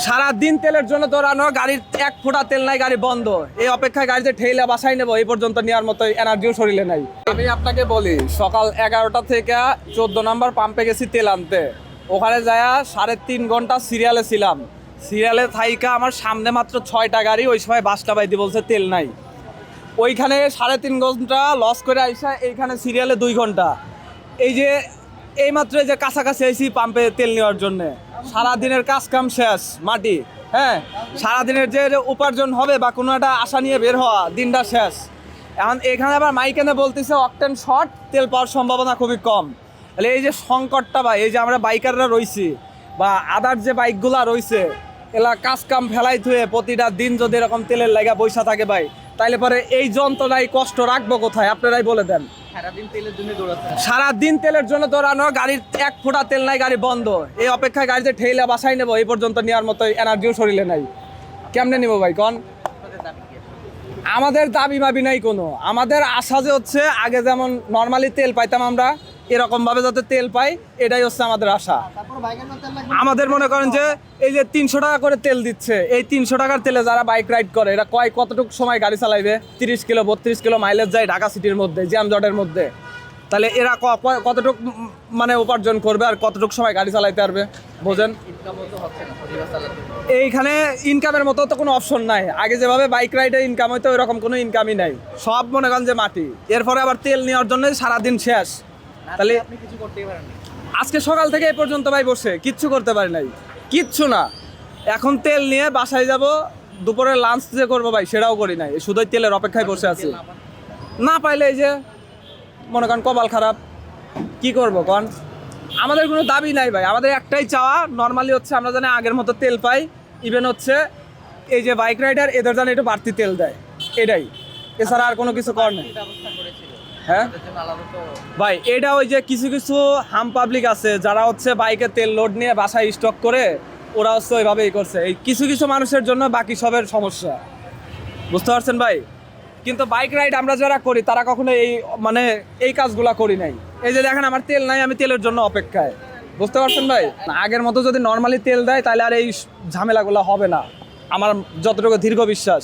সারাদিন তেলের জন্য দৌড়ানো, গাড়ির এক ফোঁটা তেল নাই, গাড়ি বন্ধ। এই অপেক্ষায় গাড়িতে ঠেলে বাসায় নেবো, এই পর্যন্ত নেওয়ার মতো এনার্জিও শরীরে নাই। আমি আপনাকে বলি, সকাল 11টা থেকে 14 নম্বর পাম্পে গেছি তেল আনতে। ওখানে যায়া 3.5 ঘন্টা সিরিয়ালে ছিলাম। সিরিয়ালে থাইকা আমার সামনে মাত্র 6টা গাড়ি, ওই সময় বাসটা বাইতে বলছে তেল নাই। ওইখানে 3.5 ঘন্টা লস করে আইসা এইখানে সিরিয়ালে 2 ঘন্টা। এই যে এইমাত্র যে কাছাকাছি আইসি পাম্পে তেল নেওয়ার জন্য, সারাদিনের কাজ কাম শেষ মাটি। হ্যাঁ, সারাদিনের যে উপার্জন হবে বা কোনো একটা আশা নিয়ে বের হওয়া, দিনটা শেষ। এখন এখানে আবার মাইকেনে বলতেছে অকটেন শর্ট, তেল পাওয়ার সম্ভাবনা খুবই কম। তাহলে এই যে সংকটটা, বা এই যে আমরা বাইকাররা রয়েছি বা আদার যে বাইকগুলা রয়েছে, এলা কাজ কাম ফেলাই থুয়ে প্রতিটা দিন যদি এরকম তেলের লাগা পয়সা থাকে ভাই, তাইলে পরে এই যন্ত্রণাই কষ্ট রাখবো কোথায়? আপনারাই বলে দেন। সারাদিন তেলের জন্য দৌড়ানো, গাড়ির এক ফোঁটা তেল নাই, গাড়ি বন্ধ। এই অপেক্ষায় গাড়িতে ঠেলে বাসায় নেবো, এই পর্যন্ত নেওয়ার মতো এনার্জিও শরীরে নাই। কেমনে নিবো ভাই কন? আমাদের দাবি মাবি নাই কোনো। আমাদের আশা যে হচ্ছে আগে যেমন নর্মালি তেল পাইতাম আমরা, এরকম ভাবে যাতে তেল পাই, এটাই হচ্ছে আমাদের আশা। আমাদের মনে করেন যে এই যে 300 টাকা করে তেল দিচ্ছে, এই 300 টাকার তেলে যারা বাইক রাইড করে, এরা কতটুকু সময় গাড়ি চালাইবে? 30 কিলো 32 কিলো মাইলেজ যায় ঢাকা সিটির মধ্যে, জ্যামজটের মধ্যে। তাহলে এরা কতটুকু মানে উপার্জন করবে আর কতটুকু সময় গাড়ি চালাইতে পারবে? বোঝেন, এইখানে ইনকামের মতো তো কোনো অপশন নাই। আগে যেভাবে বাইক রাইডে ইনকাম হইতো, ওইরকম কোনো ইনকামই নাই। সব মনে করেন যে মাটি। এরপরে আবার তেল নেওয়ার জন্য সারাদিন শেষ। তাহলে আজকে সকাল থেকে এই পর্যন্ত ভাই বসে কিচ্ছু করতে পারি নাই, কিচ্ছু না। এখন তেল নিয়ে বাসায় যাব, দুপুরে লাঞ্চ যে করবো ভাই সেটাও করি নাই, শুধুই তেলের অপেক্ষায় বসে আছি। না পাইলে এই যে মনে করেন কপাল খারাপ, কি করবো কন? আমাদের কোনো দাবি নাই ভাই, আমাদের একটাই চাওয়া নর্মালি হচ্ছে আমরা জানি আগের মতো তেল পাই। ইভেন হচ্ছে এই যে বাইক রাইডার, এদের জানি একটু বাড়তি তেল দেয়, এটাই। এছাড়া আর কোনো কিছু কর নেই। হ্যাঁ ভাই, এটা ওই যে কিছু কিছু হাম পাবলিক আছে যারা হচ্ছে বাইকে তেল লোড নিয়ে বাসায় স্টক করে, ওরা হচ্ছে ওইভাবেই করছে। এই কিছু কিছু মানুষের জন্য বাকি সবের সমস্যা, বুঝতে পারছেন ভাই? কিন্তু বাইক রাইড আমরা যারা করি তারা কখনো এই মানে এই কাজগুলা করি নাই। এই যে দেখেন আমার তেল নাই, আমি তেলের জন্য অপেক্ষায়, বুঝতে পারছেন ভাই? আগের মতো যদি নর্মালি তেল দেয় তাহলে আর এই ঝামেলাগুলো হবে না, আমার যতটুকু দীর্ঘ বিশ্বাস।